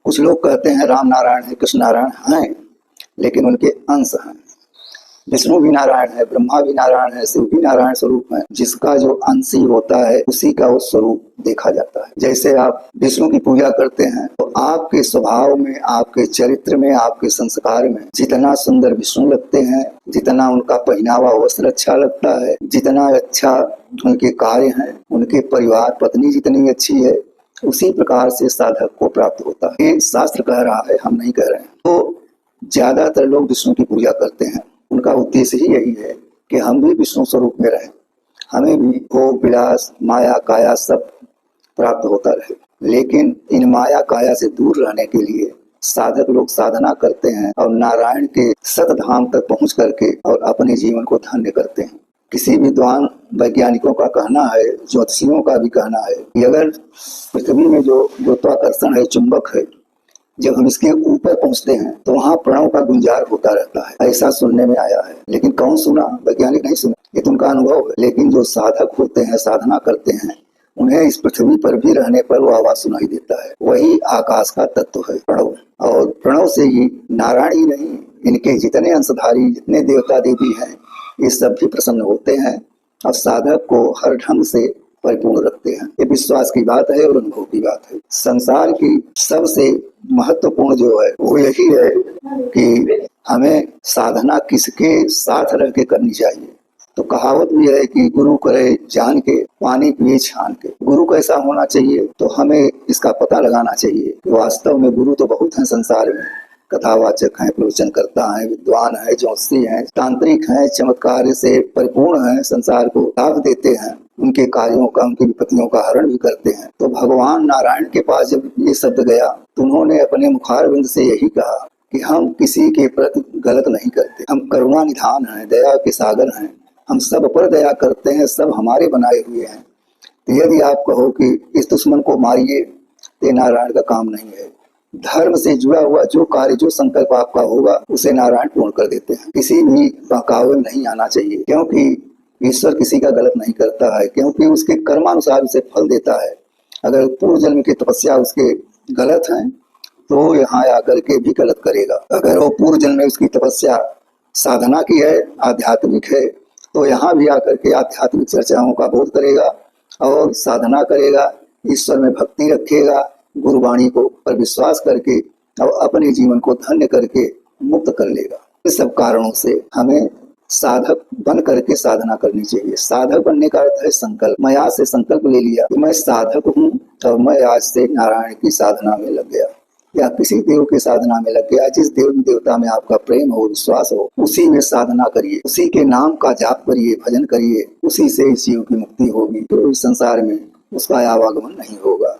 कुछ लोग कहते हैं राम नारायण है, कृष्ण नारायण हैं, लेकिन उनके अंश हैं। विष्णु भी नारायण है, ब्रह्मा भी नारायण है, शिव भी नारायण स्वरूप है। जिसका जो अंशी होता है उसी का वो स्वरूप देखा जाता है। जैसे आप विष्णु की पूजा करते हैं तो आपके स्वभाव में, आपके चरित्र में, आपके संस्कार में जितना सुंदर विष्णु लगते हैं, जितना उनका पहनावा वस्त्र अच्छा लगता है, जितना अच्छा उनके कार्य हैं, उनके परिवार पत्नी जितनी अच्छी है, उसी प्रकार से साधक को प्राप्त होता है। ये शास्त्र कह रहा है, हम नहीं कह रहे हैं। तो ज्यादातर लोग विष्णु की पूजा करते हैं, उनका उद्देश्य ही यही है कि हम भी विष्णु स्वरूप में रहें, हमें भी भोग विलास माया काया सब प्राप्त होता रहे। लेकिन इन माया काया से दूर रहने के लिए साधक लोग साधना करते हैं और नारायण के सतधाम तक पहुंच करके और अपने जीवन को धन्य करते हैं। किसी विद्वान वैज्ञानिकों का कहना है, ज्योतिषियों का भी कहना है कि अगर पृथ्वी में जो गुरुत्वाकर्षण है, चुंबक है, जब हम इसके ऊपर पहुंचते हैं तो वहां प्रणव का गुंजार होता रहता है, ऐसा सुनने में आया है। लेकिन कौन सुना? वैज्ञानिक नहीं सुना, ये तो उनका अनुभव है। लेकिन जो साधक होते हैं, साधना करते हैं, उन्हें इस पृथ्वी पर भी रहने पर वो आवाज सुनाई देता है। वही आकाश का तत्व है प्रणव, और प्रणव से ही नारायण ही नहीं, इनके जितने अंशधारी, जितने देवता देवी हैं, ये सब भी प्रसन्न होते हैं और साधक को हर ढंग से परिपूर्ण रखते हैं। ये विश्वास की बात है और अनुभव की बात है। संसार की सबसे महत्वपूर्ण जो है वो यही है कि हमें साधना किसके साथ रह के करनी चाहिए। तो कहावत भी है कि गुरु करे जान के, पानी पिए छान के। गुरु कैसा होना चाहिए तो हमें इसका पता लगाना चाहिए। वास्तव में गुरु तो बहुत हैं संसार में, कथावाचक हैं, प्रवचन करता है, विद्वान है, ज्योतिषी हैं, तांत्रिक हैं, चमत्कार से परिपूर्ण हैं, संसार को लाभ देते हैं, उनके कार्यों का, उनकी विपत्तियों का हरण भी करते हैं। तो भगवान नारायण के पास जब ये शब्द गया तो उन्होंने अपने मुखारविंद से यही कहा कि हम किसी के प्रति गलत नहीं करते, हम करुणा निधान हैं, दया के सागर हैं, हम सब पर दया करते हैं, सब हमारे बनाए हुए हैं। तो यदि आप कहो कि इस दुश्मन को मारिए, तो नारायण का काम नहीं है। धर्म से जुड़ा हुआ जो कार्य, जो संकल्प आपका होगा, उसे नारायण पूर्ण कर देते हैं। किसी भी बहकावे नहीं आना चाहिए, क्योंकि ईश्वर किसी का गलत नहीं करता है, क्योंकि उसके कर्मानुसार उसे फल देता है। अगर पूर्व जन्म की तपस्या उसके गलत है तो यहाँ आकर के भी गलत करेगा। अगर वो पूर्व जन्म में उसकी तपस्या साधना की है, आध्यात्मिक है, तो यहाँ भी आकर के आध्यात्मिक चर्चाओं का बोध करेगा और साधना करेगा, ईश्वर में भक्ति रखेगा, गुरुवाणी को पर विश्वास करके और अपने जीवन को धन्य करके मुक्त कर लेगा। इस सब कारणों से हमें साधक बन करके साधना करनी चाहिए। साधक बनने का अर्थ है संकल्प। मैं आज से संकल्प ले लिया कि मैं साधक हूँ और मैं आज से नारायण की साधना में लग गया, या किसी देव की साधना में लग गया। जिस देवी देवता में आपका प्रेम हो, विश्वास हो, उसी में साधना करिए, उसी के नाम का जाप करिए, भजन करिए, उसी से इस जीव की मुक्ति होगी। तो इस संसार में उसका आवागमन नहीं होगा।